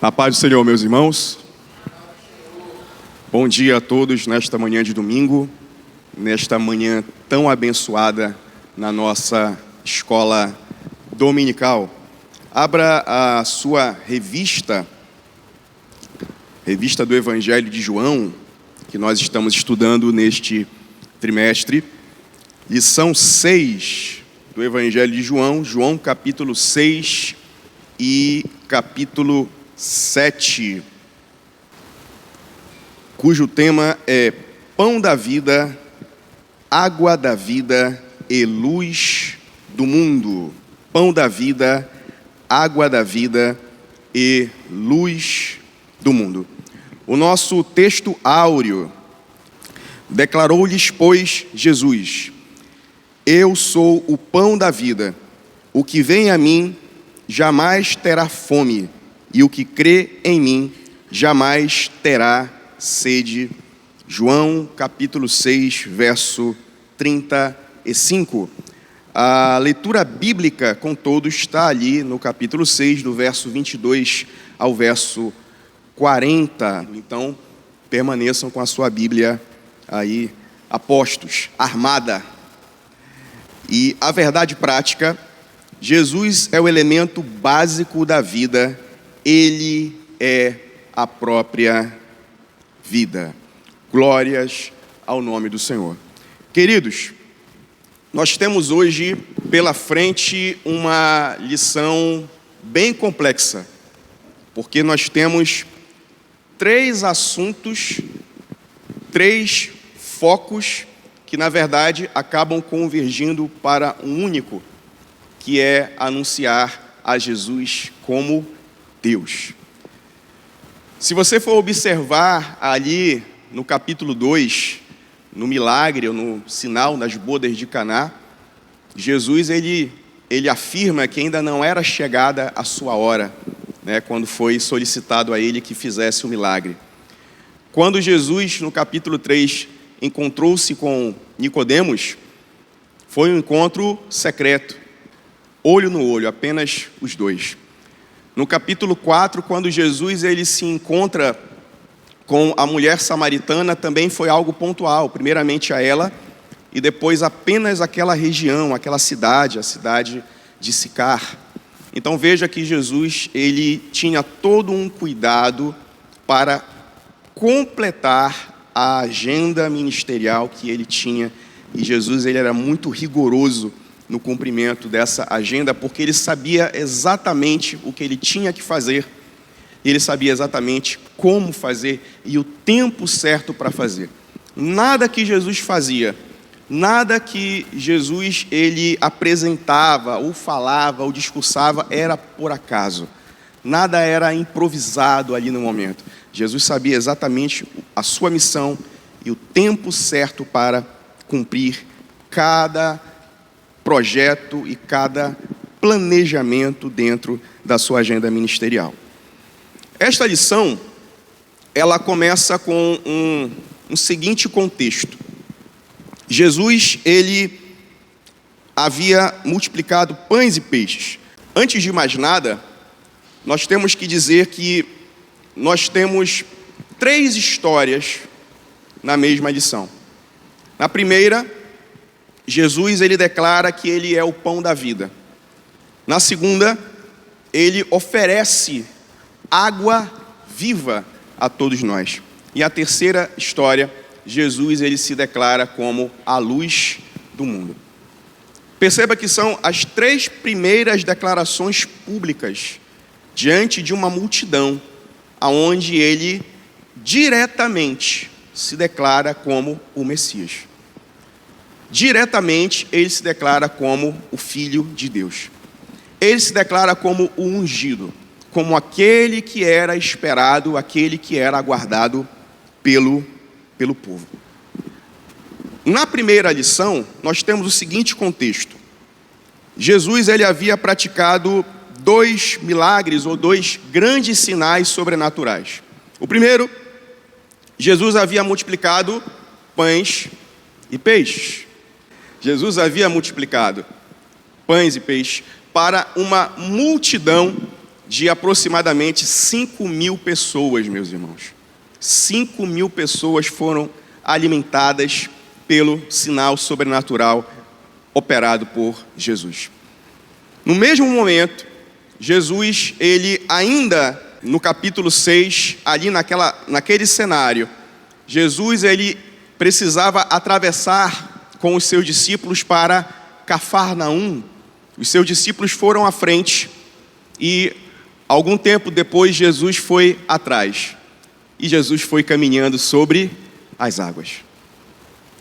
A paz do Senhor, meus irmãos. Bom dia a todos nesta manhã de domingo, nesta manhã tão abençoada na nossa escola dominical. Abra a sua revista do Evangelho de João, que nós estamos estudando neste trimestre. Lição 6 do Evangelho de João, João capítulo 6 e capítulo 7, cujo tema é Pão da Vida, Água da Vida e Luz do Mundo. Pão da Vida, Água da Vida e Luz do Mundo. O nosso texto áureo: declarou-lhes, pois, Jesus: Eu sou o pão da vida. O que vem a mim jamais terá fome, e o que crê em mim jamais terá sede. João capítulo 6, verso 35. A leitura bíblica com todos está ali no capítulo 6, do verso 22 ao verso 40. Então, permaneçam com a sua Bíblia aí, apostos, armada. E a verdade prática: Jesus é o elemento básico da vida. Ele é a própria vida. Glórias ao nome do Senhor. Queridos, nós temos hoje pela frente uma lição bem complexa, porque nós temos 3 assuntos, 3 focos que, na verdade, acabam convergindo para um único, que é anunciar a Jesus como Deus. Se você for observar ali no capítulo 2, no milagre ou no sinal das bodas de Caná, Jesus ele afirma que ainda não era chegada a sua hora, né, quando foi solicitado a ele que fizesse o milagre. Quando Jesus, no capítulo 3, encontrou-se com Nicodemos, foi um encontro secreto, olho no olho, apenas os dois. No capítulo 4, quando Jesus ele se encontra com a mulher samaritana, também foi algo pontual, primeiramente a ela, e depois apenas aquela região, aquela cidade, a cidade de Sicar. Então veja que Jesus ele tinha todo um cuidado para completar a agenda ministerial que ele tinha, e Jesus ele era muito rigoroso no cumprimento dessa agenda, porque ele sabia exatamente o que ele tinha que fazer, ele sabia exatamente como fazer e o tempo certo para fazer. Nada que Jesus fazia, nada que Jesus ele apresentava, ou falava, ou discursava, era por acaso. Nada era improvisado ali no momento. Jesus sabia exatamente a sua missão e o tempo certo para cumprir cada projeto e cada planejamento dentro da sua agenda ministerial. Esta lição, ela começa com um seguinte contexto. Jesus, ele havia multiplicado pães e peixes. Antes de mais nada, nós temos que dizer que nós temos 3 histórias na mesma lição. Na primeira, Jesus ele declara que ele é o pão da vida. Na segunda, ele oferece água viva a todos nós. E a terceira história, Jesus ele se declara como a luz do mundo. Perceba que são as 3 primeiras declarações públicas diante de uma multidão, aonde ele diretamente se declara como o Messias. Diretamente ele se declara como o Filho de Deus. Ele se declara como o ungido, como aquele que era esperado, aquele que era aguardado pelo povo. Na primeira lição, nós temos o seguinte contexto. Jesus ele havia praticado 2 milagres ou 2 grandes sinais sobrenaturais. O primeiro, Jesus havia multiplicado pães e peixes. Jesus havia multiplicado pães e peixes para uma multidão de aproximadamente 5.000 pessoas, meus irmãos. 5.000 pessoas foram alimentadas pelo sinal sobrenatural operado por Jesus. No mesmo momento, Jesus, ele ainda no capítulo 6, ali naquele cenário, Jesus, ele precisava atravessar com os seus discípulos para Cafarnaum. Os seus discípulos foram à frente e algum tempo depois Jesus foi atrás. E Jesus foi caminhando sobre as águas.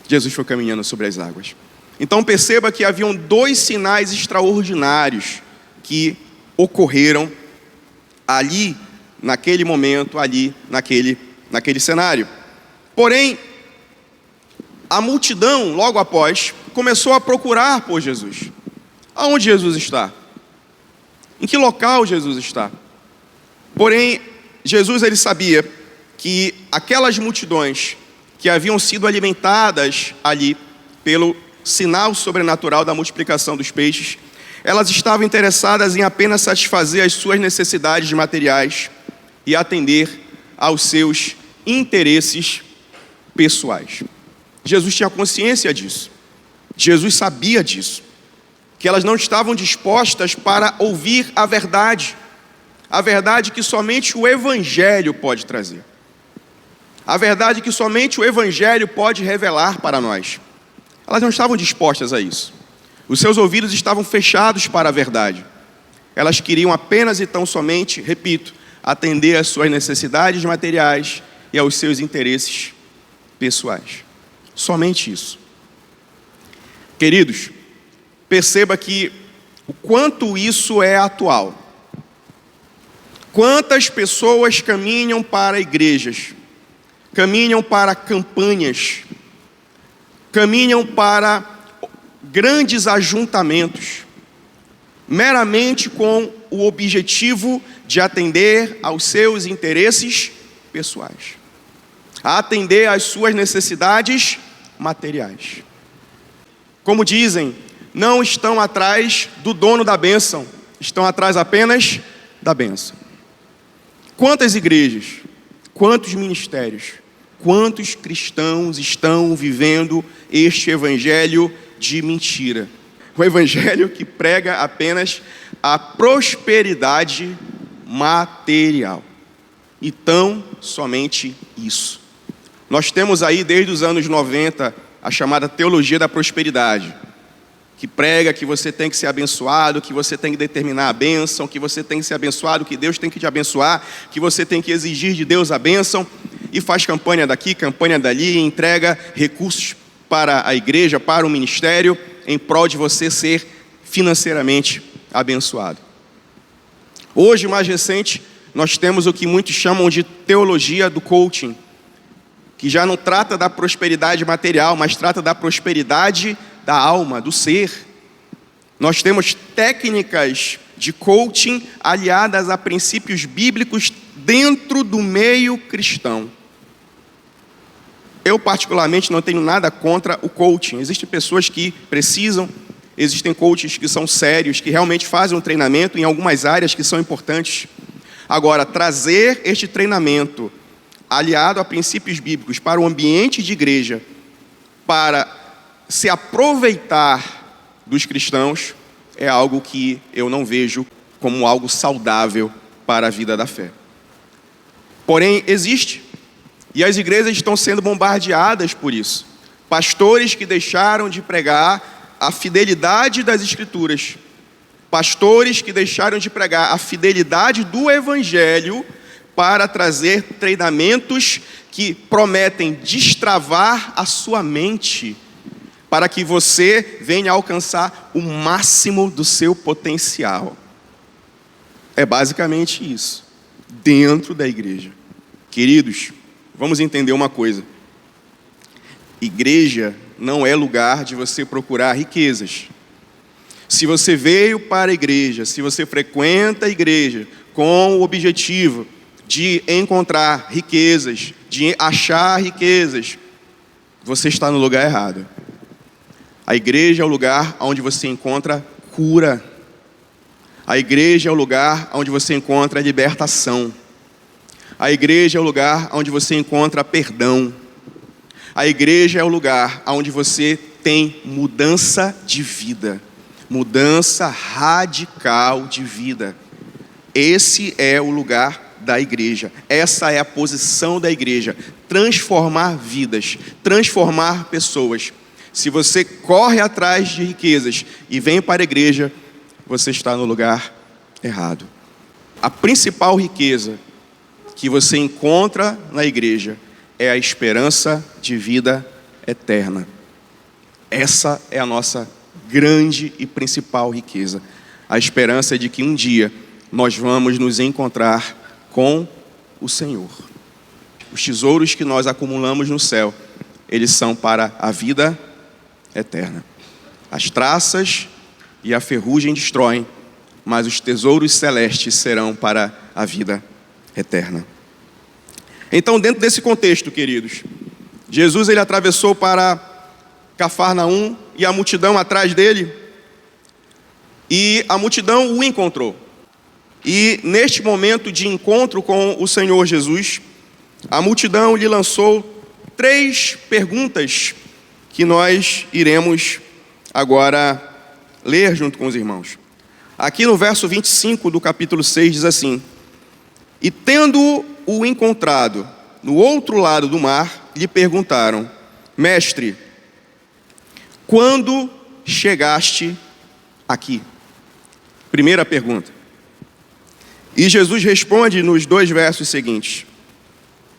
Jesus foi caminhando sobre as águas. Então perceba que haviam 2 sinais extraordinários que ocorreram ali, naquele momento, ali, naquele cenário. Porém, a multidão, logo após, começou a procurar por Jesus. Aonde Jesus está? Em que local Jesus está? Porém, Jesus, ele sabia que aquelas multidões que haviam sido alimentadas ali pelo sinal sobrenatural da multiplicação dos peixes, elas estavam interessadas em apenas satisfazer as suas necessidades materiais e atender aos seus interesses pessoais. Jesus tinha consciência disso. Jesus sabia disso. Que elas não estavam dispostas para ouvir a verdade que somente o Evangelho pode trazer. A verdade que somente o Evangelho pode revelar para nós. Elas não estavam dispostas a isso. Os seus ouvidos estavam fechados para a verdade. Elas queriam apenas e tão somente, repito, atender às suas necessidades materiais e aos seus interesses pessoais. Somente isso. Queridos, perceba que o quanto isso é atual. Quantas pessoas caminham para igrejas, caminham para campanhas, caminham para grandes ajuntamentos, meramente com o objetivo de atender aos seus interesses pessoais, a atender às suas necessidades materiais. Como dizem, não estão atrás do dono da bênção, estão atrás apenas da bênção. Quantas igrejas, quantos ministérios, quantos cristãos estão vivendo este evangelho de mentira? O evangelho que prega apenas a prosperidade material. E tão somente isso. Nós temos aí desde os anos 90 a chamada teologia da prosperidade, que prega que você tem que ser abençoado, que você tem que determinar a bênção, que você tem que ser abençoado, que Deus tem que te abençoar, que você tem que exigir de Deus a bênção, e faz campanha daqui, campanha dali, e entrega recursos para a igreja, para o ministério, em prol de você ser financeiramente abençoado. Hoje, mais recente, nós temos o que muitos chamam de teologia do coaching, que já não trata da prosperidade material, mas trata da prosperidade da alma, do ser. Nós temos técnicas de coaching aliadas a princípios bíblicos dentro do meio cristão. Eu, particularmente, não tenho nada contra o coaching. Existem pessoas que precisam, existem coaches que são sérios, que realmente fazem um treinamento em algumas áreas que são importantes. Agora, trazer este treinamento aliado a princípios bíblicos para o ambiente de igreja, para se aproveitar dos cristãos, é algo que eu não vejo como algo saudável para a vida da fé. Porém, existe, e as igrejas estão sendo bombardeadas por isso. Pastores que deixaram de pregar a fidelidade das Escrituras, pastores que deixaram de pregar a fidelidade do Evangelho para trazer treinamentos que prometem destravar a sua mente, para que você venha alcançar o máximo do seu potencial. É basicamente isso, dentro da igreja. Queridos, vamos entender uma coisa. Igreja não é lugar de você procurar riquezas. Se você veio para a igreja, se você frequenta a igreja com o objetivo de encontrar riquezas, de achar riquezas, você está no lugar errado. A igreja é o lugar onde você encontra cura, A igreja é o lugar onde você encontra a libertação. A igreja é o lugar onde você encontra perdão. A igreja é o lugar onde você tem mudança de vida. Mudança radical de vida. Esse é o lugar da igreja. Essa é a posição da igreja. Transformar vidas, transformar pessoas. Se você corre atrás de riquezas e vem para a igreja, você está no lugar errado. A principal riqueza que você encontra na igreja é a esperança de vida eterna. Essa é a nossa grande e principal riqueza. A esperança de que um dia nós vamos nos encontrar com o Senhor. Os tesouros que nós acumulamos no céu, eles são para a vida eterna. As traças e a ferrugem destroem, mas os tesouros celestes serão para a vida eterna. Então, dentro desse contexto, queridos, Jesus ele atravessou para Cafarnaum e a multidão atrás dele, e a multidão o encontrou. E neste momento de encontro com o Senhor Jesus, a multidão lhe lançou 3 perguntas que nós iremos agora ler junto com os irmãos. Aqui no verso 25 do capítulo 6 diz assim: E tendo-o encontrado no outro lado do mar, lhe perguntaram: Mestre, quando chegaste aqui? Primeira pergunta. E Jesus responde nos 2 versos seguintes.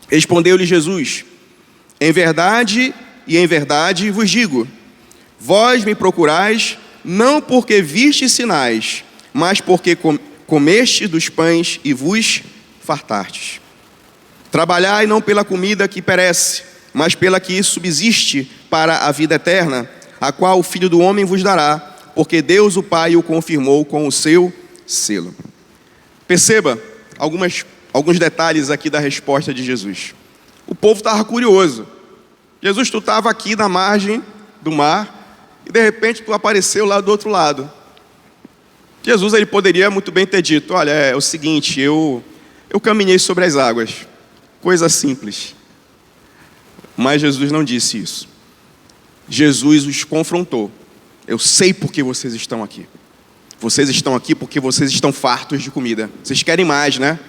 Respondeu-lhe Jesus: Em verdade vos digo, vós me procurais, não porque vistes sinais, mas porque comeste dos pães e vos fartastes. Trabalhai não pela comida que perece, mas pela que subsiste para a vida eterna, a qual o Filho do Homem vos dará, porque Deus o Pai o confirmou com o seu selo. Perceba alguns detalhes aqui da resposta de Jesus. O povo estava curioso. Jesus, tu estava aqui na margem do mar e de repente tu apareceu lá do outro lado. Jesus ele poderia muito bem ter dito: olha, é o seguinte, eu caminhei sobre as águas. Coisa simples. Mas Jesus não disse isso. Jesus os confrontou. Eu sei por que vocês estão aqui. Vocês estão aqui porque vocês estão fartos de comida. Vocês querem mais, né?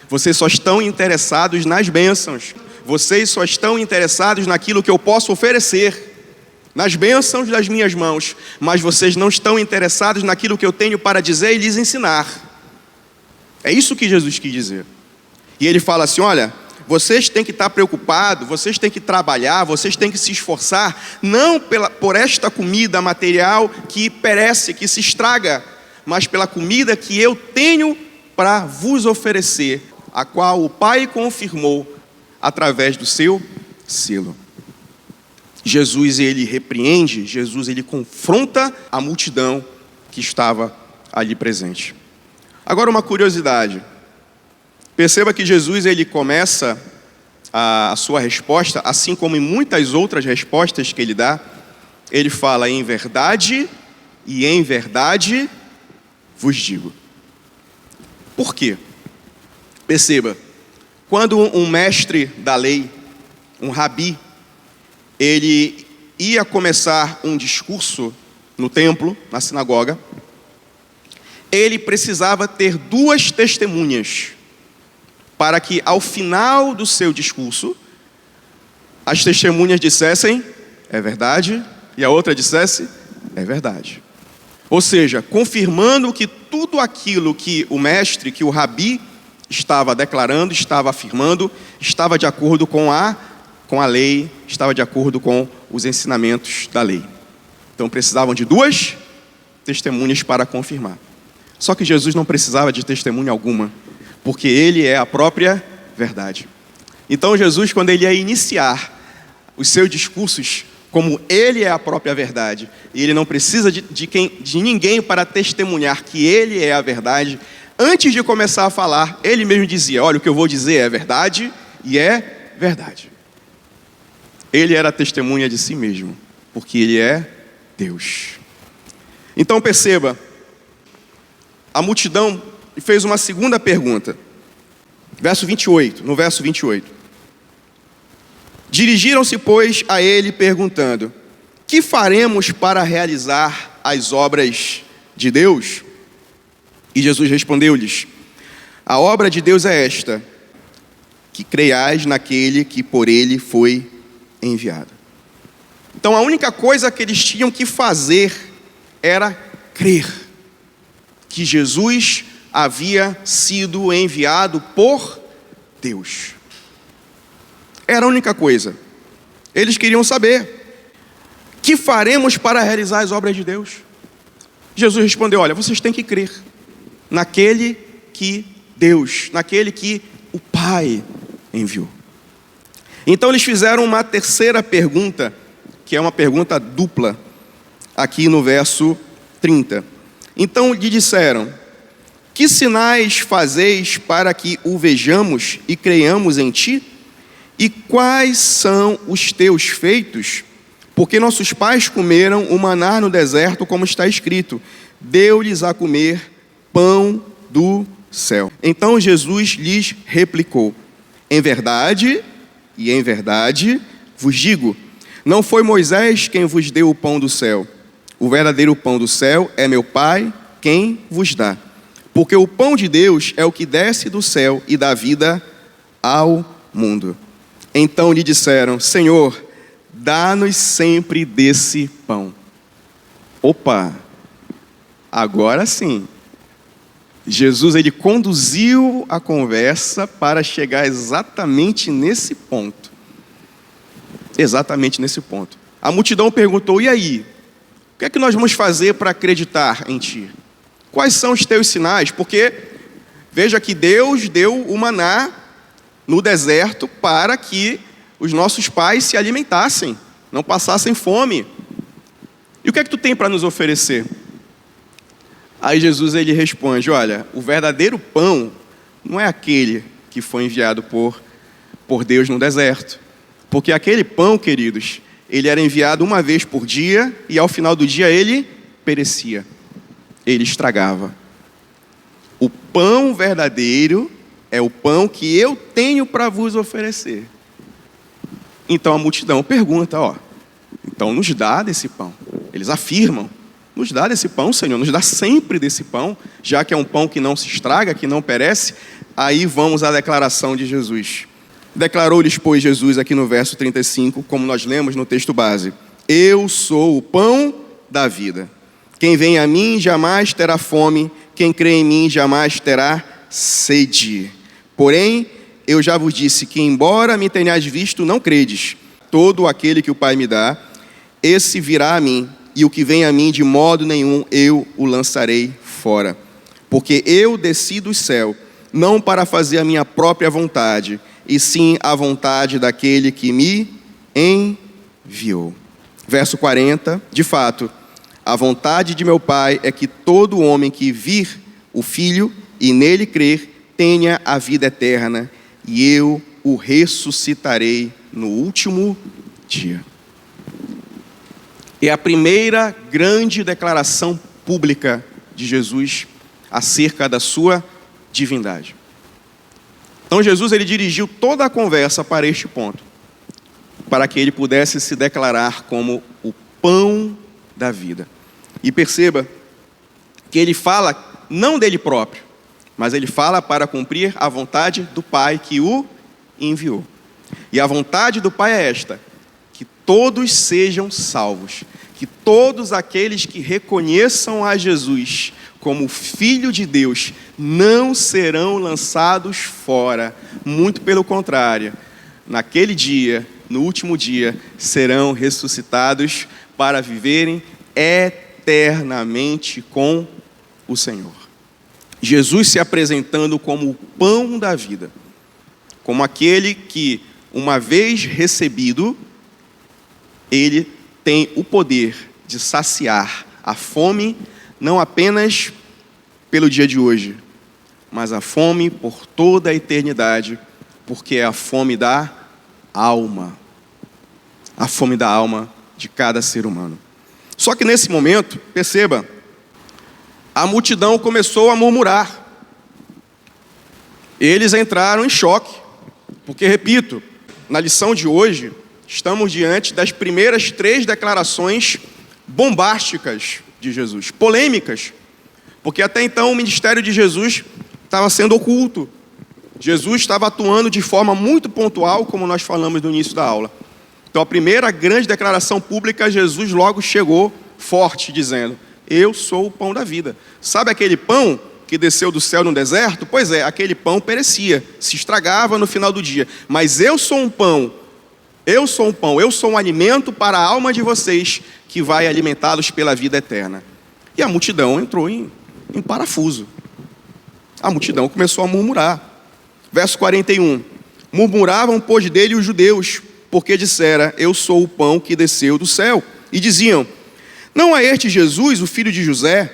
Vocês só estão interessados nas bênçãos. Vocês só estão interessados naquilo que eu posso oferecer, nas bênçãos das minhas mãos. Mas vocês não estão interessados naquilo que eu tenho para dizer e lhes ensinar. É isso que Jesus quis dizer. E ele fala assim: olha, vocês têm que estar preocupados, vocês têm que trabalhar, vocês têm que se esforçar, não por esta comida material que perece, que se estraga, mas pela comida que eu tenho para vos oferecer, a qual o Pai confirmou através do seu selo. Jesus ele repreende, Jesus ele confronta a multidão que estava ali presente. Agora uma curiosidade. Perceba que Jesus ele começa a sua resposta, assim como em muitas outras respostas que ele dá, ele fala: em verdade vos digo. Por quê? Perceba, quando um mestre da lei, um rabi, ele ia começar um discurso no templo, na sinagoga, ele precisava ter 2 testemunhas, para que ao final do seu discurso, as testemunhas dissessem: é verdade, e a outra dissesse: é verdade. Ou seja, confirmando que tudo aquilo que o mestre, que o rabi estava declarando, estava afirmando, estava de acordo com a lei, estava de acordo com os ensinamentos da lei. Então precisavam de 2 testemunhas para confirmar. Só que Jesus não precisava de testemunha alguma, porque ele é a própria verdade. Então Jesus, quando ele ia iniciar os seus discursos, como ele é a própria verdade, e ele não precisa de ninguém para testemunhar que ele é a verdade, antes de começar a falar, ele mesmo dizia: olha, o que eu vou dizer é verdade e é verdade. Ele era testemunha de si mesmo, porque ele é Deus. Então perceba, a multidão fez uma segunda pergunta. No verso 28. Dirigiram-se, pois, a ele perguntando: que faremos para realizar as obras de Deus? E Jesus respondeu-lhes: a obra de Deus é esta, que creiais naquele que por ele foi enviado. Então a única coisa que eles tinham que fazer era crer que Jesus havia sido enviado por Deus. Era a única coisa. Eles queriam saber: que faremos para realizar as obras de Deus? Jesus respondeu: olha, vocês têm que crer naquele que Deus, naquele que o Pai enviou. Então eles fizeram uma terceira pergunta, que é uma pergunta dupla, aqui no verso 30. Então lhe disseram: que sinais fazeis para que o vejamos e creiamos em ti? E quais são os teus feitos? Porque nossos pais comeram o maná no deserto, como está escrito: deu-lhes a comer pão do céu. Então Jesus lhes replicou: em verdade vos digo, não foi Moisés quem vos deu o pão do céu. O verdadeiro pão do céu é meu Pai quem vos dá. Porque o pão de Deus é o que desce do céu e dá vida ao mundo. Então lhe disseram: Senhor, dá-nos sempre desse pão. Opa, agora sim. Jesus, ele conduziu a conversa para chegar exatamente nesse ponto. Exatamente nesse ponto. A multidão perguntou: e aí? O que é que nós vamos fazer para acreditar em ti? Quais são os teus sinais? Porque veja que Deus deu o maná no deserto para que os nossos pais se alimentassem, não passassem fome. E o que é que tu tem para nos oferecer? Aí Jesus, ele responde: olha, o verdadeiro pão não é aquele que foi enviado por Deus no deserto. Porque aquele pão, queridos, ele era enviado uma vez por dia e ao final do dia ele perecia, ele estragava. O pão verdadeiro é o pão que eu tenho para vos oferecer. Então a multidão pergunta: então nos dá desse pão. Eles afirmam: nos dá desse pão, Senhor, nos dá sempre desse pão, já que é um pão que não se estraga, que não perece. Aí vamos à declaração de Jesus. Declarou-lhes, pois, Jesus, aqui no verso 35, como nós lemos no texto base: eu sou o pão da vida. Quem vem a mim jamais terá fome, quem crê em mim jamais terá sede. Porém, eu já vos disse que, embora me tenhais visto, não credes. Todo aquele que o Pai me dá, esse virá a mim, e o que vem a mim, de modo nenhum eu o lançarei fora. Porque eu desci do céu, não para fazer a minha própria vontade, e sim a vontade daquele que me enviou. Verso 40, de fato, a vontade de meu Pai é que todo homem que vir o Filho e nele crer, tenha a vida eterna, e eu o ressuscitarei no último dia. É a primeira grande declaração pública de Jesus acerca da sua divindade. Então Jesus, ele dirigiu toda a conversa para este ponto, para que ele pudesse se declarar como o pão da vida. E perceba que ele fala não dele próprio, mas ele fala para cumprir a vontade do Pai que o enviou. E a vontade do Pai é esta: que todos sejam salvos, que todos aqueles que reconheçam a Jesus como Filho de Deus não serão lançados fora. Muito pelo contrário, naquele dia, no último dia, serão ressuscitados para viverem eternamente com o Senhor. Jesus se apresentando como o pão da vida, como aquele que, uma vez recebido, ele tem o poder de saciar a fome, não apenas pelo dia de hoje, mas a fome por toda a eternidade, porque é a fome da alma. A fome da alma de cada ser humano. Só que nesse momento, perceba, a multidão começou a murmurar. Eles entraram em choque, porque, repito, na lição de hoje, estamos diante das primeiras 3 declarações bombásticas de Jesus, polêmicas, porque até então o ministério de Jesus estava sendo oculto. Jesus estava atuando de forma muito pontual, como nós falamos no início da aula. Então, a primeira grande declaração pública, Jesus logo chegou forte, dizendo: eu sou o pão da vida. Sabe aquele pão que desceu do céu no deserto? Pois é, aquele pão perecia, se estragava no final do dia. Mas eu sou um pão, eu sou um alimento para a alma de vocês, que vai alimentá-los pela vida eterna. E a multidão entrou em parafuso. A multidão começou a murmurar. Verso 41. Murmuravam, pois, dele os judeus, porque dissera: eu sou o pão que desceu do céu. E diziam: não é este Jesus, o filho de José?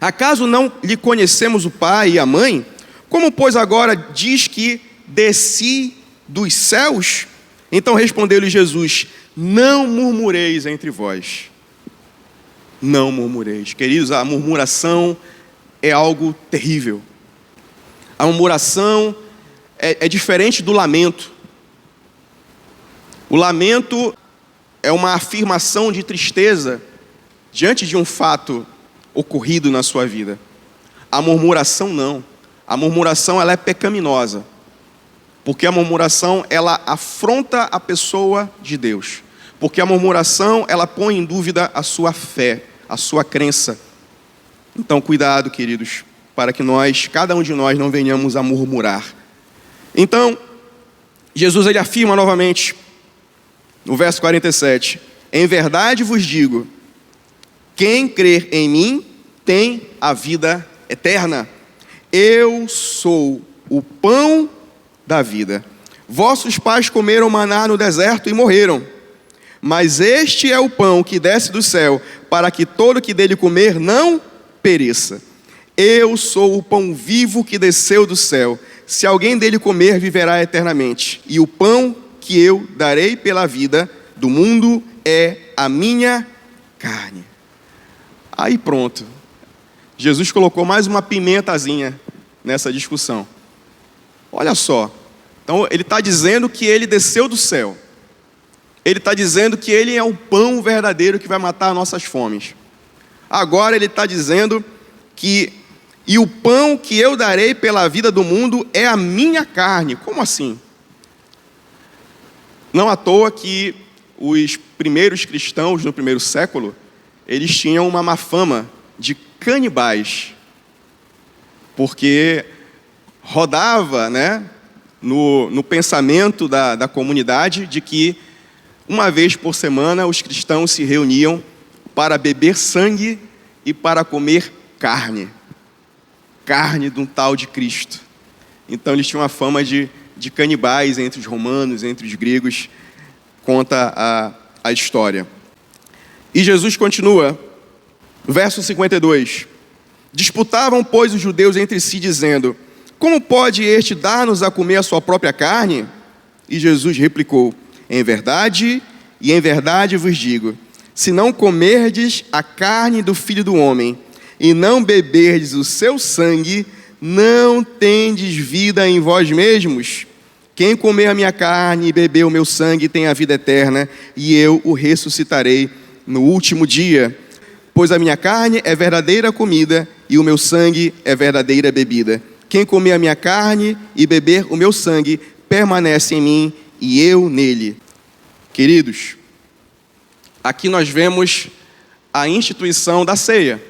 Acaso não lhe conhecemos o pai e a mãe? Como, pois, agora diz que desci dos céus? Então respondeu-lhe Jesus: não murmureis entre vós. Não murmureis. Queridos, a murmuração é algo terrível. A murmuração é diferente do lamento. O lamento é uma afirmação de tristeza diante de um fato ocorrido na sua vida. A murmuração não. A murmuração, ela é pecaminosa. Porque a murmuração, ela afronta a pessoa de Deus. Porque a murmuração, ela põe em dúvida a sua fé, a sua crença. Então, cuidado, queridos, para que cada um de nós, não venhamos a murmurar. Então, Jesus, ele afirma novamente, no verso 47, em verdade vos digo, quem crer em mim tem a vida eterna. Eu sou o pão da vida. Vossos pais comeram maná no deserto e morreram. Mas este é o pão que desce do céu, para que todo que dele comer não pereça. Eu sou o pão vivo que desceu do céu. Se alguém dele comer, viverá eternamente. E o pão que eu darei pela vida do mundo é a minha carne. Aí pronto. Jesus colocou mais uma pimentazinha nessa discussão. Olha só. Então ele está dizendo que ele desceu do céu. Ele está dizendo que ele é o pão verdadeiro que vai matar nossas fomes. Agora ele está dizendo que e o pão que eu darei pela vida do mundo é a minha carne. Como assim? Não à toa que os primeiros cristãos no primeiro século, eles tinham uma má fama de canibais. Porque rodava, no pensamento da comunidade de que uma vez por semana os cristãos se reuniam para beber sangue e para comer carne. Carne de um tal de Cristo. Então eles tinham a fama de canibais entre os romanos, entre os gregos, conta a história. E Jesus continua, verso 52. Disputavam, pois, os judeus entre si, dizendo: como pode este dar-nos a comer a sua própria carne? E Jesus replicou: em verdade vos digo, se não comerdes a carne do Filho do Homem, e não beberdes o seu sangue, não tendes vida em vós mesmos. Quem comer a minha carne e beber o meu sangue tem a vida eterna, e eu o ressuscitarei no último dia. Pois a minha carne é verdadeira comida, e o meu sangue é verdadeira bebida. Quem comer a minha carne e beber o meu sangue, permanece em mim, e eu nele. Queridos, aqui nós vemos a instituição da ceia.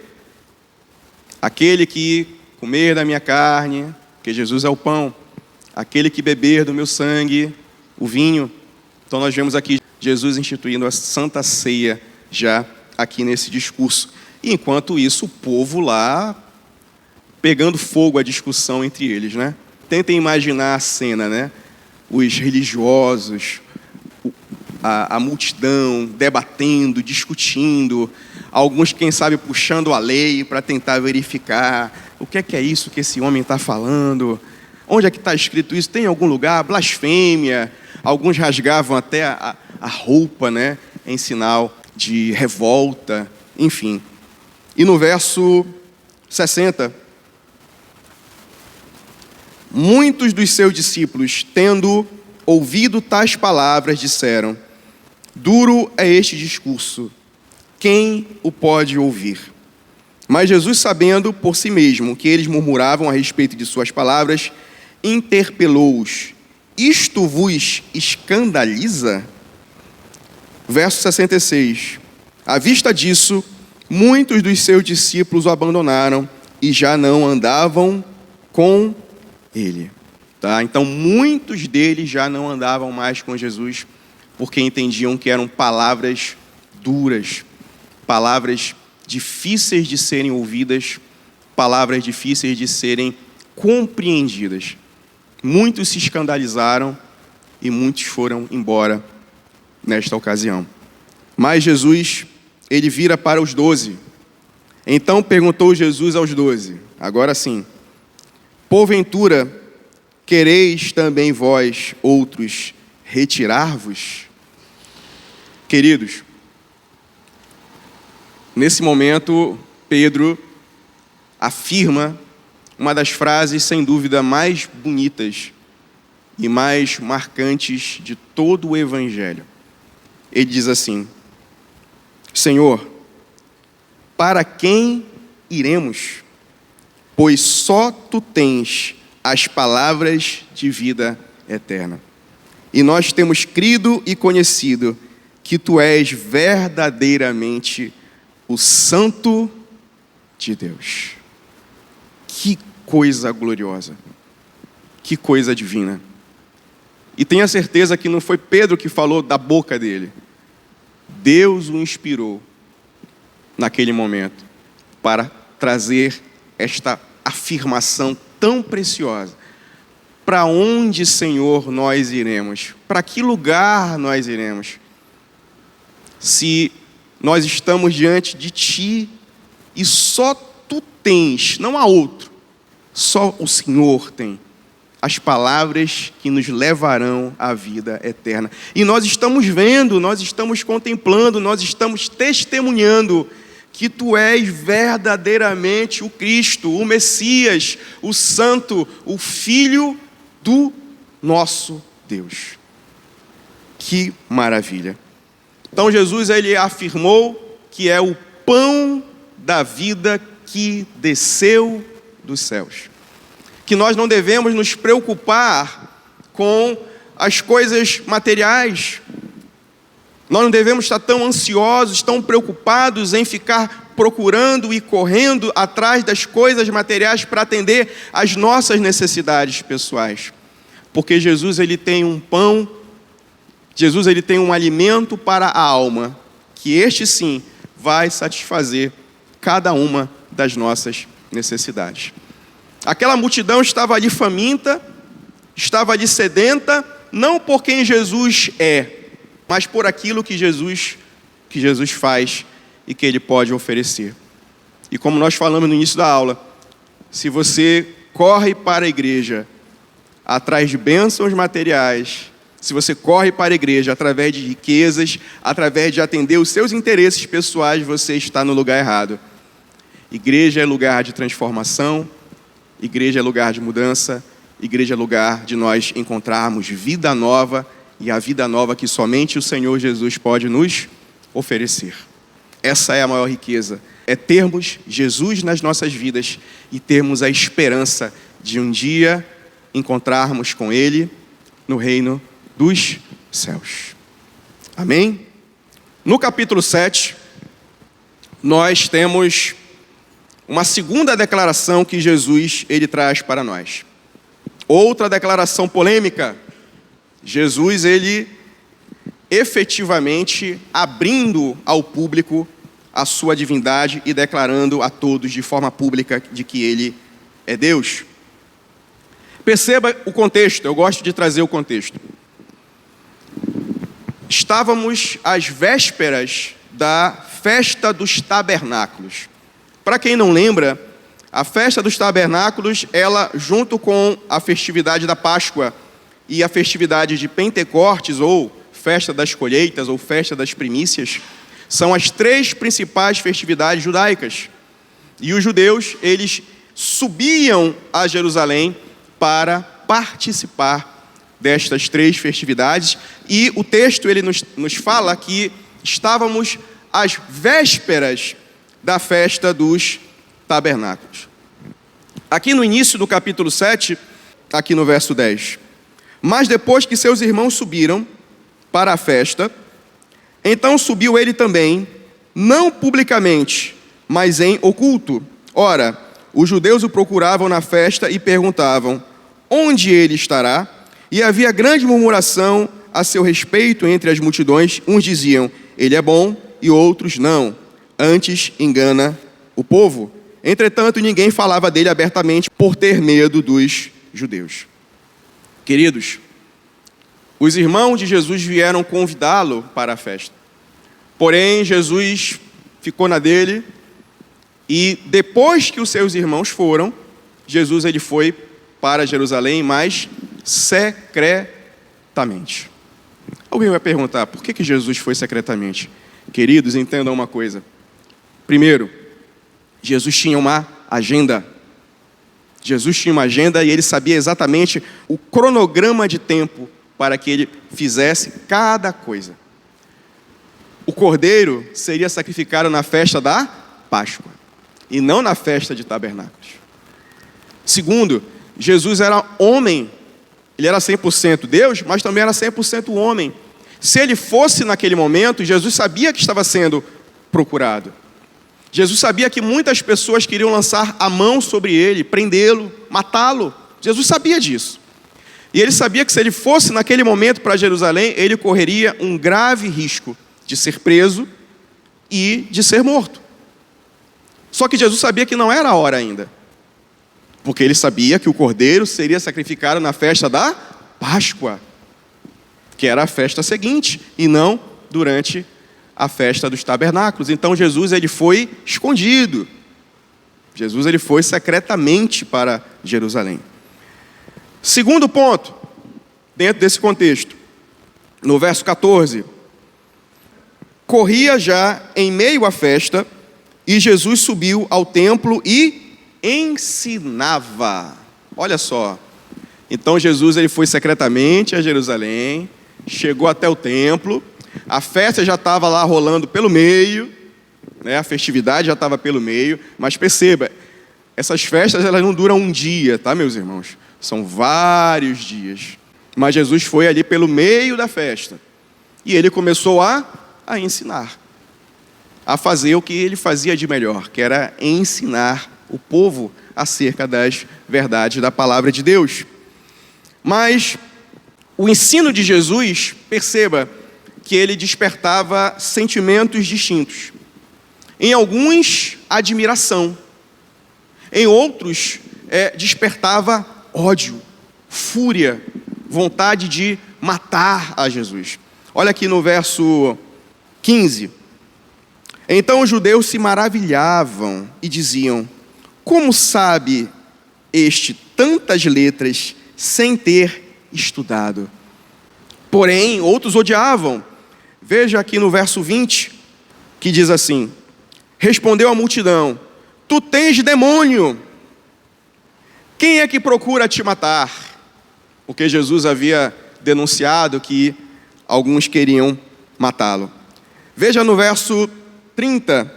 Aquele que comer da minha carne, porque Jesus é o pão, aquele que beber do meu sangue, o vinho. Então nós vemos aqui Jesus instituindo a Santa Ceia já aqui nesse discurso. E enquanto isso, o povo lá pegando fogo a discussão entre eles, Tentem imaginar a cena, Os religiosos, a multidão debatendo, discutindo, alguns, quem sabe, puxando a lei para tentar verificar o que é isso que esse homem está falando, onde é que está escrito isso, tem em algum lugar, blasfêmia, alguns rasgavam até a roupa, em sinal de revolta, enfim. E no verso 60, muitos dos seus discípulos, tendo ouvido tais palavras, disseram: duro é este discurso, quem o pode ouvir? Mas Jesus, sabendo por si mesmo que eles murmuravam a respeito de suas palavras, interpelou-os: isto vos escandaliza? Verso 66. À vista disso, muitos dos seus discípulos o abandonaram e já não andavam com ele. Tá? Então, muitos deles já não andavam mais com Jesus, porque entendiam que eram palavras duras, palavras difíceis de serem ouvidas, palavras difíceis de serem compreendidas. Muitos se escandalizaram e muitos foram embora nesta ocasião. Mas Jesus, ele vira para os 12. Então perguntou Jesus aos 12, agora sim: porventura, quereis também vós, outros, retirar-vos? Queridos, nesse momento, Pedro afirma uma das frases, sem dúvida, mais bonitas e mais marcantes de todo o Evangelho. Ele diz assim: Senhor, para quem iremos? Pois só Tu tens as palavras de vida eterna. E nós temos crido e conhecido que Tu és verdadeiramente o Santo de Deus. Que coisa gloriosa, que coisa divina. E tenha certeza que não foi Pedro que falou da boca dele. Deus o inspirou naquele momento para trazer esta afirmação tão preciosa. Para onde, Senhor, nós iremos? Para que lugar nós iremos? Se nós estamos diante de Ti e só Tu tens, não há outro, só o Senhor tem as palavras que nos levarão à vida eterna. E nós estamos vendo, nós estamos contemplando, nós estamos testemunhando que Tu és verdadeiramente o Cristo, o Messias, o Santo, o Filho do nosso Deus. Que maravilha! Então Jesus, ele afirmou que é o pão da vida que desceu dos céus. Que nós não devemos nos preocupar com as coisas materiais. Nós não devemos estar tão ansiosos, tão preocupados em ficar procurando e correndo atrás das coisas materiais para atender às nossas necessidades pessoais. Porque Jesus, ele tem um pão, Jesus, ele tem um alimento para a alma, que este sim vai satisfazer cada uma das nossas necessidades. Aquela multidão estava ali faminta, estava ali sedenta, não por quem Jesus é, mas por aquilo que Jesus faz e que Ele pode oferecer. E como nós falamos no início da aula, se você corre para a igreja atrás de bênçãos materiais, se você corre para a igreja através de riquezas, através de atender os seus interesses pessoais, você está no lugar errado. Igreja é lugar de transformação, igreja é lugar de mudança, igreja é lugar de nós encontrarmos vida nova, e a vida nova que somente o Senhor Jesus pode nos oferecer. Essa é a maior riqueza, é termos Jesus nas nossas vidas e termos a esperança de um dia encontrarmos com Ele no reino dos céus. Amém? No capítulo 7, nós temos uma segunda declaração que Jesus, ele traz para nós. Outra declaração polêmica. Jesus, ele efetivamente abrindo ao público a sua divindade e declarando a todos de forma pública de que ele é Deus. Perceba o contexto, eu gosto de trazer o contexto. Estávamos às vésperas da festa dos tabernáculos. Para quem não lembra, a festa dos tabernáculos, ela junto com a festividade da Páscoa e a festividade de Pentecostes, ou festa das colheitas, ou festa das primícias, são as três principais festividades judaicas. E os judeus, eles subiam a Jerusalém para participar destas 3 festividades. E o texto ele nos fala que estávamos às vésperas da festa dos tabernáculos. Aqui no início do capítulo 7, aqui no verso 10. Mas depois que seus irmãos subiram para a festa, então subiu ele também, não publicamente, mas em oculto. Ora, os judeus o procuravam na festa e perguntavam: onde ele estará? E havia grande murmuração a seu respeito entre as multidões. Uns diziam: ele é bom, e outros: não, antes engana o povo. Entretanto, ninguém falava dele abertamente por ter medo dos judeus. Queridos, os irmãos de Jesus vieram convidá-lo para a festa. Porém, Jesus ficou na dele, e depois que os seus irmãos foram, Jesus ele foi para Jerusalém, mas secretamente. Alguém vai perguntar, por que Jesus foi secretamente? Queridos, entendam uma coisa. Primeiro, Jesus tinha uma agenda. Jesus tinha uma agenda e ele sabia exatamente o cronograma de tempo para que ele fizesse cada coisa. O cordeiro seria sacrificado na festa da Páscoa e não na festa de tabernáculos. Segundo, Jesus era homem. Ele era 100% Deus, mas também era 100% homem. Se ele fosse naquele momento, Jesus sabia que estava sendo procurado. Jesus sabia que muitas pessoas queriam lançar a mão sobre ele, prendê-lo, matá-lo. Jesus sabia disso. E ele sabia que se ele fosse naquele momento para Jerusalém, ele correria um grave risco de ser preso e de ser morto. Só que Jesus sabia que não era a hora ainda. Porque ele sabia que o cordeiro seria sacrificado na festa da Páscoa, que era a festa seguinte, e não durante a festa dos tabernáculos. Então Jesus ele foi escondido. Jesus ele foi secretamente para Jerusalém. Segundo ponto, dentro desse contexto, no verso 14, corria já em meio à festa, e Jesus subiu ao templo e ensinava. Olha só. Então Jesus ele foi secretamente a Jerusalém, chegou até o templo, a festa já estava lá rolando pelo meio, né? A festividade já estava pelo meio, mas perceba, essas festas elas não duram um dia, tá, meus irmãos? São vários dias. Mas Jesus foi ali pelo meio da festa e ele começou a ensinar, a fazer o que ele fazia de melhor, que era ensinar o povo acerca das verdades da palavra de Deus. Mas o ensino de Jesus, perceba que ele despertava sentimentos distintos. Em alguns, admiração. Em outros, despertava ódio, fúria, vontade de matar a Jesus. Olha aqui no verso 15. Então os judeus se maravilhavam e diziam: como sabe este tantas letras sem ter estudado? Porém, outros odiavam. Veja aqui no verso 20, que diz assim: respondeu a multidão: tu tens demônio. Quem é que procura te matar? Porque Jesus havia denunciado que alguns queriam matá-lo. Veja no verso 30.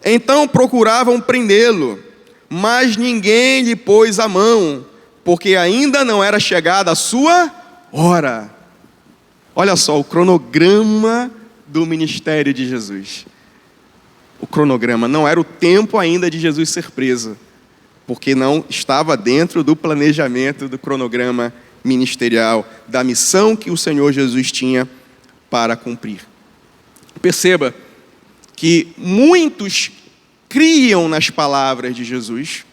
Então procuravam prendê-lo, mas ninguém lhe pôs a mão, porque ainda não era chegada a sua hora. Olha só o cronograma do ministério de Jesus. O cronograma não era o tempo ainda de Jesus ser preso, porque não estava dentro do planejamento do cronograma ministerial, da missão que o Senhor Jesus tinha para cumprir. Perceba que muitos criam nas palavras de Jesus,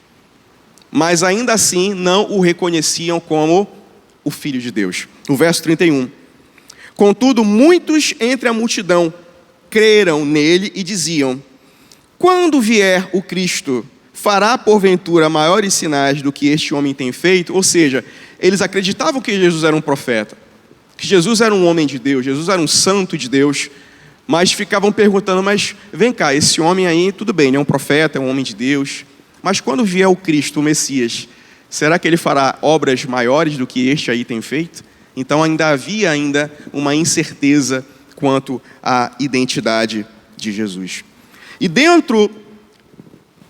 mas ainda assim não o reconheciam como o Filho de Deus. O verso 31. Contudo, muitos entre a multidão creram nele e diziam: quando vier o Cristo, fará porventura maiores sinais do que este homem tem feito? Ou seja, eles acreditavam que Jesus era um profeta, que Jesus era um homem de Deus, Jesus era um santo de Deus, mas ficavam perguntando: mas vem cá, esse homem aí, tudo bem, ele é um profeta, é um homem de Deus, mas quando vier o Cristo, o Messias, será que ele fará obras maiores do que este aí tem feito? Então ainda havia uma incerteza quanto à identidade de Jesus. E dentro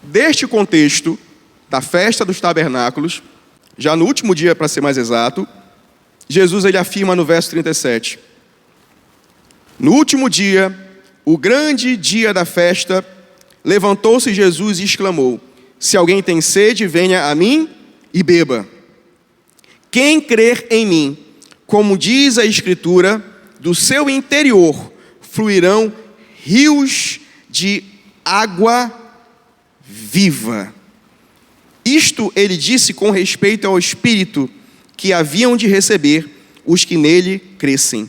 deste contexto da festa dos tabernáculos, já no último dia, para ser mais exato, Jesus ele afirma no verso 37: no último dia, o grande dia da festa, levantou-se Jesus e exclamou: se alguém tem sede, venha a mim e beba. Quem crer em mim, como diz a Escritura, do seu interior fluirão rios de água viva. Isto ele disse com respeito ao Espírito que haviam de receber os que nele crescem,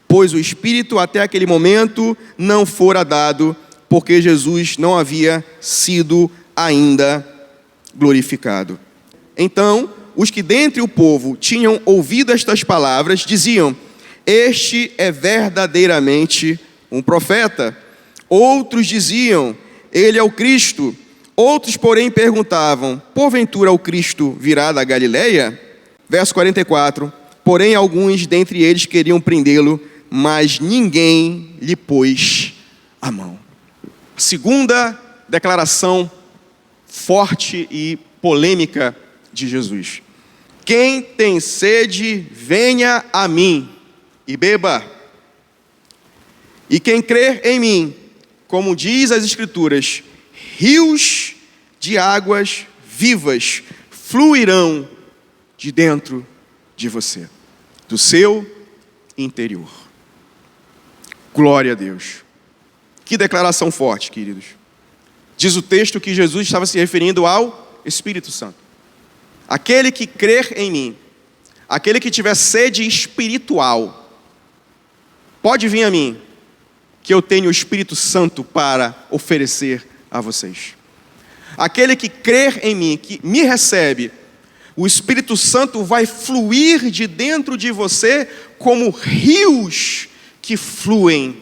pois o Espírito até aquele momento não fora dado, porque Jesus não havia sido ainda glorificado. Então, os que dentre o povo tinham ouvido estas palavras diziam: este é verdadeiramente um profeta. Outros diziam: ele é o Cristo. Outros, porém, perguntavam: porventura o Cristo virá da Galileia? Verso 44, porém alguns dentre eles queriam prendê-lo, mas ninguém lhe pôs a mão. Segunda declaração forte e polêmica de Jesus: quem tem sede, venha a mim e beba. E quem crer em mim, como diz as Escrituras, rios de águas vivas fluirão de dentro de você, do seu interior. Glória a Deus. Que declaração forte, queridos. Diz o texto que Jesus estava se referindo ao Espírito Santo. Aquele que crer em mim, aquele que tiver sede espiritual, pode vir a mim, que eu tenho o Espírito Santo para oferecer a vocês. Aquele que crer em mim, que me recebe, o Espírito Santo vai fluir de dentro de você como rios que fluem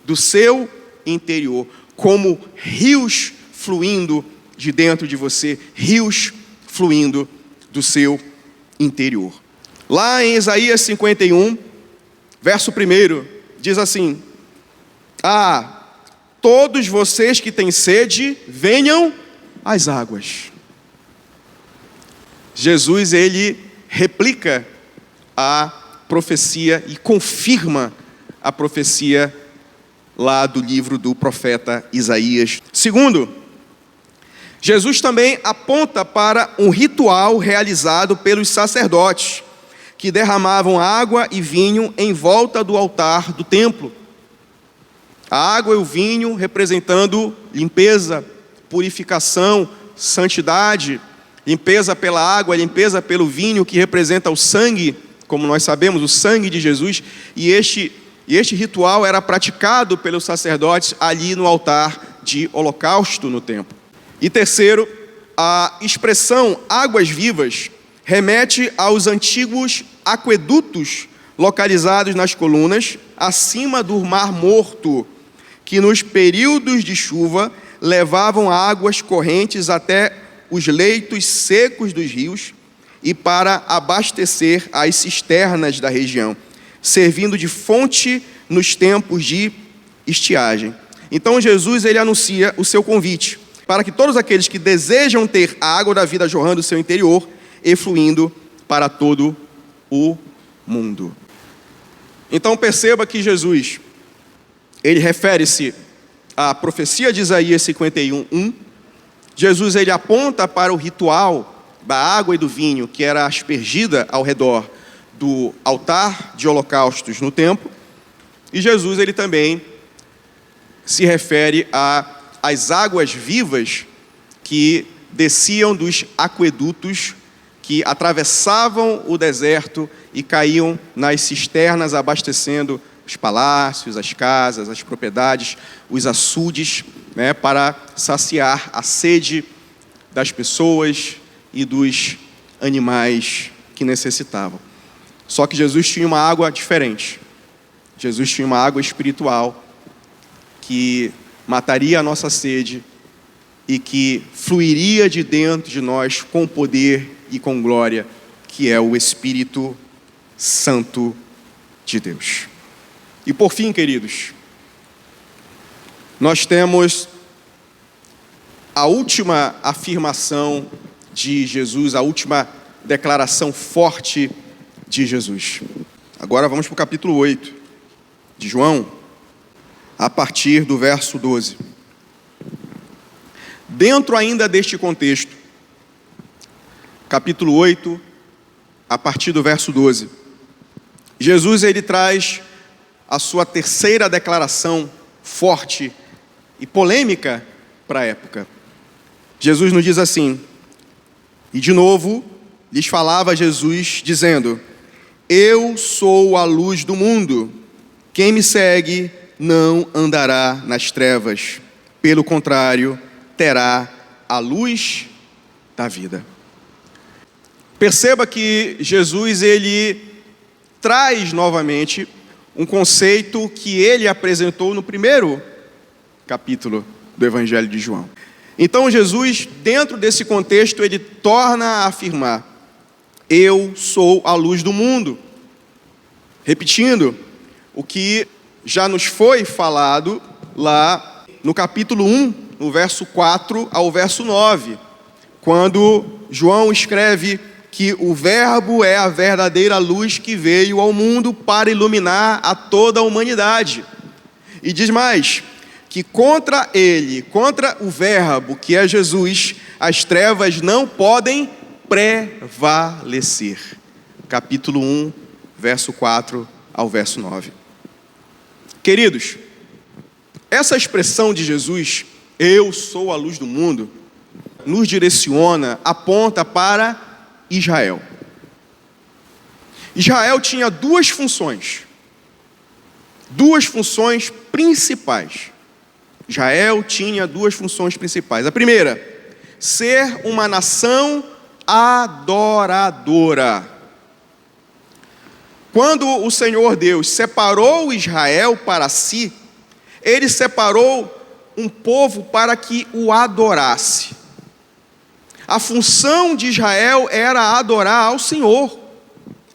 do seu interior, como rios fluindo de dentro de você, rios fluindo do seu interior. Lá em Isaías 51, verso 1, diz assim: todos vocês que têm sede, venham às águas. Jesus, ele replica a profecia e confirma a profecia lá do livro do profeta Isaías. Segundo, Jesus também aponta para um ritual realizado pelos sacerdotes, que derramavam água e vinho em volta do altar do templo. A água e o vinho representando limpeza, purificação, santidade, limpeza pela água, limpeza pelo vinho, que representa o sangue, como nós sabemos, o sangue de Jesus, e este ritual era praticado pelos sacerdotes ali no altar de holocausto no templo. E terceiro, a expressão águas vivas remete aos antigos aquedutos localizados nas colunas acima do Mar Morto, que nos períodos de chuva levavam águas correntes até os leitos secos dos rios e para abastecer as cisternas da região, servindo de fonte nos tempos de estiagem. Então Jesus, ele anuncia o seu convite para que todos aqueles que desejam ter a água da vida jorrando do seu interior e fluindo para todo o mundo. Então perceba que Jesus, ele refere-se à profecia de Isaías 51:1. Jesus, ele aponta para o ritual da água e do vinho que era aspergida ao redor do altar de holocaustos no templo. E Jesus, ele também se refere às águas vivas que desciam dos aquedutos que atravessavam o deserto e caíam nas cisternas, abastecendo os palácios, as casas, as propriedades, os açudes, para saciar a sede das pessoas e dos animais que necessitavam. Só que Jesus tinha uma água diferente. Jesus tinha uma água espiritual que mataria a nossa sede e que fluiria de dentro de nós com poder e com glória, que é o Espírito Santo de Deus. E por fim, queridos, nós temos a última afirmação de Jesus, a última declaração forte de Jesus. Agora vamos para o capítulo 8 de João, a partir do verso 12. Dentro ainda deste contexto, capítulo 8, a partir do verso 12, Jesus ele traz a sua terceira declaração forte e polêmica para a época. Jesus nos diz assim, e de novo lhes falava Jesus dizendo: eu sou a luz do mundo, quem me segue não andará nas trevas, pelo contrário, terá a luz da vida. Perceba que Jesus ele traz novamente um conceito que ele apresentou no primeiro capítulo do Evangelho de João. Então Jesus, dentro desse contexto, ele torna a afirmar: eu sou a luz do mundo. Repetindo o que já nos foi falado lá no capítulo 1, no verso 4 ao verso 9, quando João escreve que o Verbo é a verdadeira luz que veio ao mundo para iluminar a toda a humanidade. E diz mais, que contra ele, contra o Verbo, que é Jesus, as trevas não podem prevalecer. Capítulo 1, verso 4 ao verso 9. Queridos, essa expressão de Jesus, eu sou a luz do mundo, nos direciona, aponta para Israel. Israel tinha duas funções principais. Israel tinha duas funções principais. A primeira, ser uma nação adoradora. Quando o Senhor Deus separou Israel para si, ele separou um povo para que o adorasse. A função de Israel era adorar ao Senhor.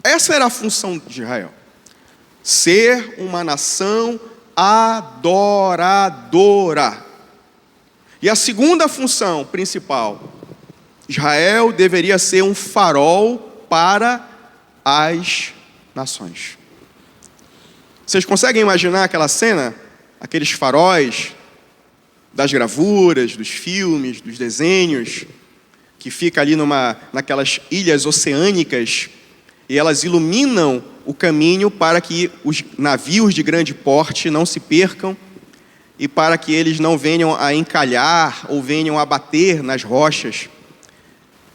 Essa era a função de Israel. Ser uma nação adoradora. E a segunda função principal, Israel deveria ser um farol para as nações. Vocês conseguem imaginar aquela cena? Aqueles faróis das gravuras, dos filmes, dos desenhos, que fica ali naquelas ilhas oceânicas, e elas iluminam o caminho para que os navios de grande porte não se percam e para que eles não venham a encalhar ou venham a bater nas rochas.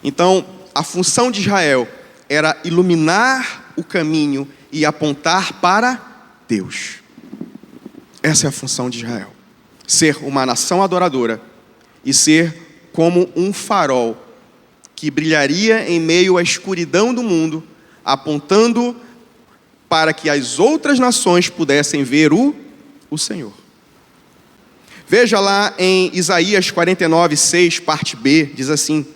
Então, a função de Israel era iluminar o caminho e apontar para Deus. Essa é a função de Israel. Ser uma nação adoradora e ser como um farol que brilharia em meio à escuridão do mundo, apontando para que as outras nações pudessem ver o Senhor. Veja lá em Isaías 49, 6, parte B, diz assim: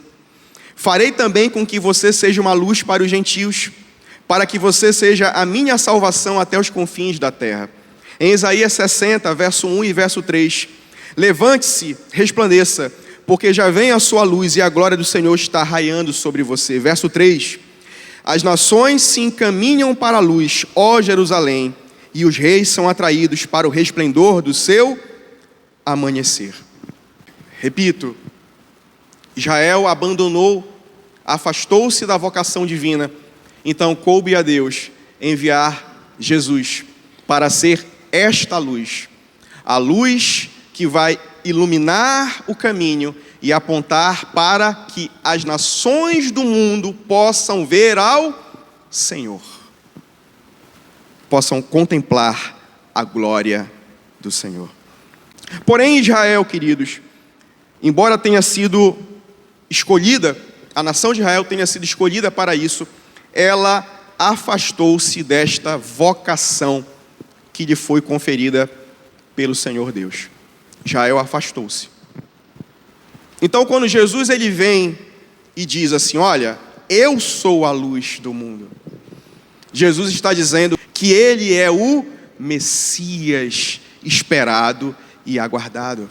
farei também com que você seja uma luz para os gentios, para que você seja a minha salvação até os confins da terra. Em Isaías 60, verso 1 e verso 3, levante-se, resplandeça, porque já vem a sua luz e a glória do Senhor está raiando sobre você. Verso 3, as nações se encaminham para a luz, ó Jerusalém, e os reis são atraídos para o resplendor do seu amanhecer. Repito, Israel abandonou, afastou-se da vocação divina, então coube a Deus enviar Jesus para ser esta luz, a luz que vai iluminar o caminho e apontar para que as nações do mundo possam ver ao Senhor, possam contemplar a glória do Senhor. Porém, Israel, queridos, embora tenha sido escolhida, a nação de Israel tenha sido escolhida para isso, ela afastou-se desta vocação que lhe foi conferida pelo Senhor Deus. Israel afastou-se. Então, quando Jesus ele vem e diz assim, olha, eu sou a luz do mundo, Jesus está dizendo que ele é o Messias esperado e aguardado.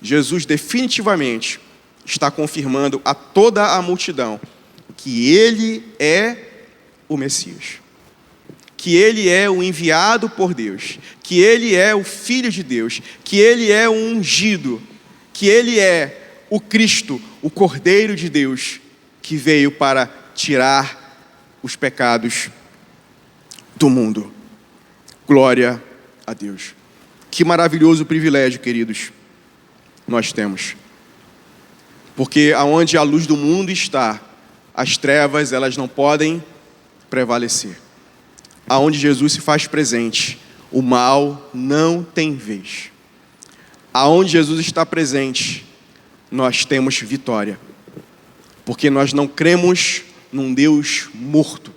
Jesus definitivamente está confirmando a toda a multidão que ele é o Messias, que ele é o enviado por Deus, que ele é o Filho de Deus, que ele é o ungido, que ele é o Cristo, o Cordeiro de Deus, que veio para tirar os pecados do mundo. Glória a Deus. Que maravilhoso privilégio, queridos, nós temos. Porque aonde a luz do mundo está, as trevas, elas não podem prevalecer. Aonde Jesus se faz presente, o mal não tem vez. Aonde Jesus está presente, nós temos vitória. Porque nós não cremos num Deus morto.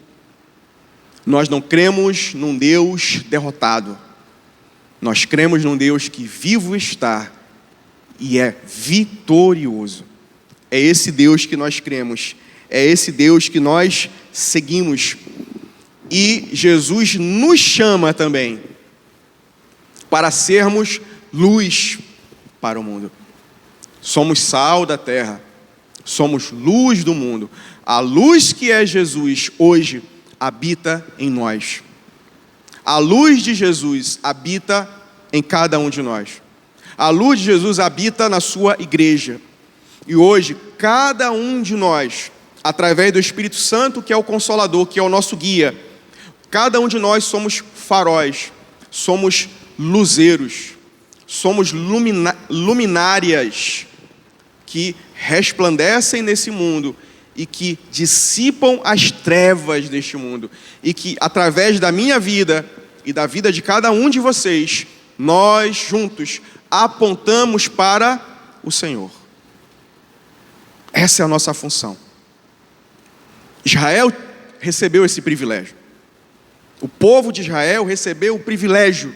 Nós não cremos num Deus derrotado. Nós cremos num Deus que vivo está e é vitorioso. É esse Deus que nós cremos. É esse Deus que nós seguimos. E Jesus nos chama também para sermos luz para o mundo. Somos sal da terra. Somos luz do mundo. A luz que é Jesus hoje habita em nós. A luz de Jesus habita em cada um de nós. A luz de Jesus habita na sua igreja. E hoje, cada um de nós, através do Espírito Santo, que é o Consolador, que é o nosso guia, cada um de nós somos faróis, somos luzeiros, somos luminárias que resplandecem nesse mundo e que dissipam as trevas deste mundo. E que, através da minha vida e da vida de cada um de vocês, nós juntos apontamos para o Senhor. Essa é a nossa função. Israel recebeu esse privilégio. O povo de Israel recebeu o privilégio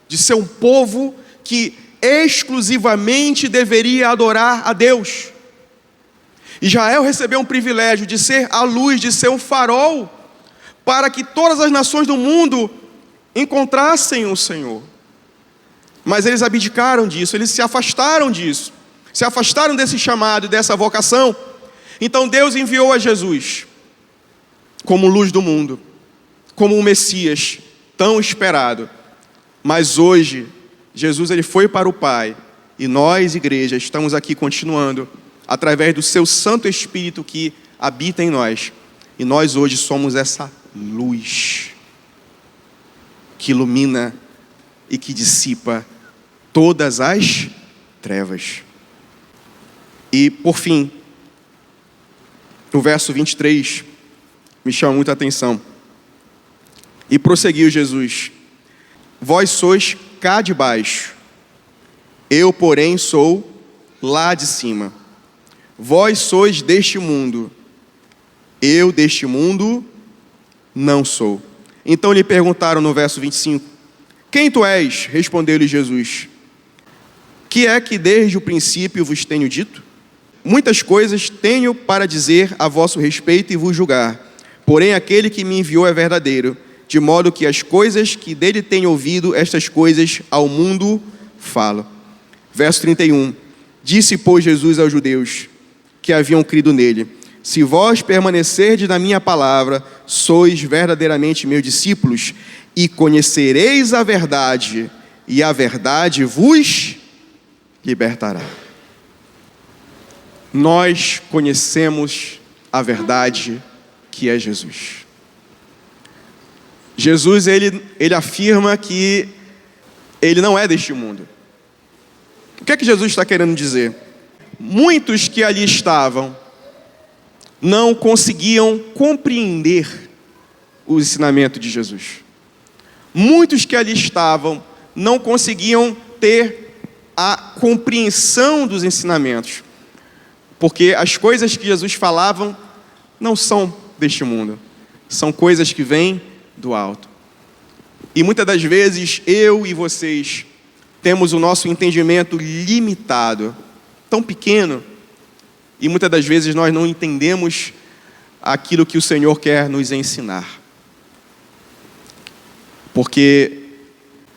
de ser um povo que exclusivamente deveria adorar a Deus. Israel recebeu um privilégio de ser a luz, de ser um farol, para que todas as nações do mundo encontrassem o Senhor. Mas eles abdicaram disso, eles se afastaram disso, se afastaram desse chamado e dessa vocação. Então Deus enviou a Jesus como luz do mundo, como o Messias tão esperado. Mas hoje, Jesus ele foi para o Pai, e nós, igreja, estamos aqui continuando, através do seu Santo Espírito que habita em nós. E nós hoje somos essa luz que ilumina e que dissipa todas as trevas. E, por fim, o verso 23 me chama muita atenção. E prosseguiu Jesus: vós sois cá de baixo, eu, porém, sou lá de cima. Vós sois deste mundo, eu deste mundo não sou. Então lhe perguntaram no verso 25, quem tu és? Respondeu-lhe Jesus, que é que desde o princípio vos tenho dito? Muitas coisas tenho para dizer a vosso respeito e vos julgar, porém aquele que me enviou é verdadeiro, de modo que as coisas que dele tenho ouvido, estas coisas ao mundo falo. Verso 31, disse, pois, Jesus aos judeus que haviam crido nele, se vós permanecerdes na minha palavra, sois verdadeiramente meus discípulos, e conhecereis a verdade, e a verdade vos libertará. Nós conhecemos a verdade que é Jesus. Jesus, ele afirma que ele não é deste mundo. O que é que Jesus está querendo dizer? Muitos que ali estavam não conseguiam compreender o ensinamento de Jesus. Muitos que ali estavam não conseguiam ter a compreensão dos ensinamentos, porque as coisas que Jesus falava não são deste mundo, são coisas que vêm do alto. E muitas das vezes eu e vocês temos o nosso entendimento limitado tão pequeno e muitas das vezes nós não entendemos aquilo que o Senhor quer nos ensinar. Porque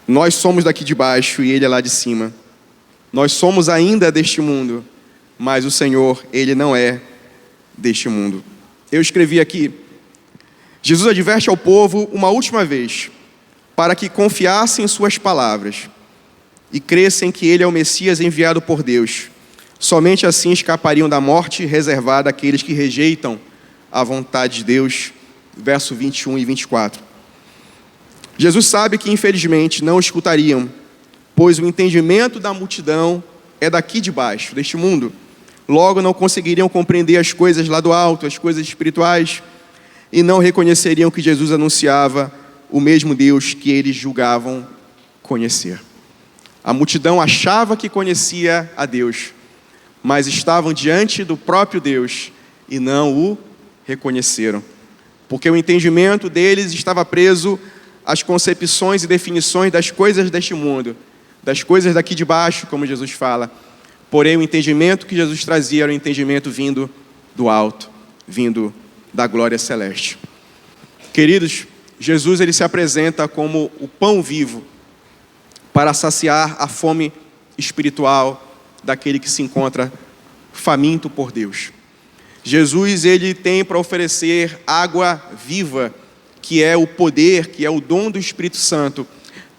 nós somos daqui de baixo e Ele é lá de cima. Nós somos ainda deste mundo, mas o Senhor, Ele não é deste mundo. Eu escrevi aqui: Jesus adverte ao povo uma última vez, para que confiassem em suas palavras e crescem que Ele é o Messias enviado por Deus. Somente assim escapariam da morte reservada àqueles que rejeitam a vontade de Deus. Verso 21 e 24. Jesus sabe que infelizmente não escutariam, pois o entendimento da multidão é daqui de baixo, deste mundo. Logo não conseguiriam compreender as coisas lá do alto, as coisas espirituais, e não reconheceriam que Jesus anunciava o mesmo Deus que eles julgavam conhecer. A multidão achava que conhecia a Deus, mas estavam diante do próprio Deus e não o reconheceram, porque o entendimento deles estava preso às concepções e definições das coisas deste mundo, das coisas daqui de baixo, como Jesus fala. Porém, o entendimento que Jesus trazia era um entendimento vindo do alto, vindo da glória celeste. Queridos, Jesus ele se apresenta como o pão vivo para saciar a fome espiritual daquele que se encontra faminto por Deus. Jesus ele tem para oferecer água viva, que é o poder, que é o dom do Espírito Santo,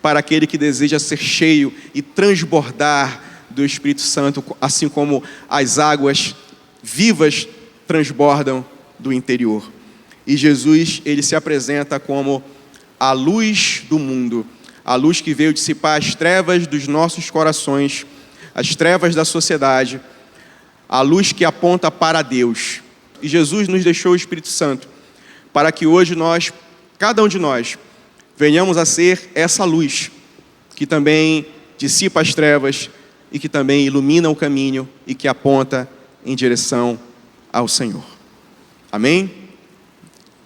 para aquele que deseja ser cheio e transbordar do Espírito Santo, assim como as águas vivas transbordam do interior. E Jesus, ele se apresenta como a luz do mundo, a luz que veio dissipar as trevas dos nossos corações, as trevas da sociedade, a luz que aponta para Deus. E Jesus nos deixou o Espírito Santo, para que hoje nós, cada um de nós, venhamos a ser essa luz, que também dissipa as trevas e que também ilumina o caminho e que aponta em direção ao Senhor. Amém?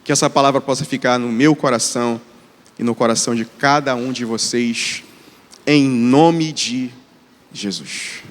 Que essa palavra possa ficar no meu coração e no coração de cada um de vocês, em nome de Jesus.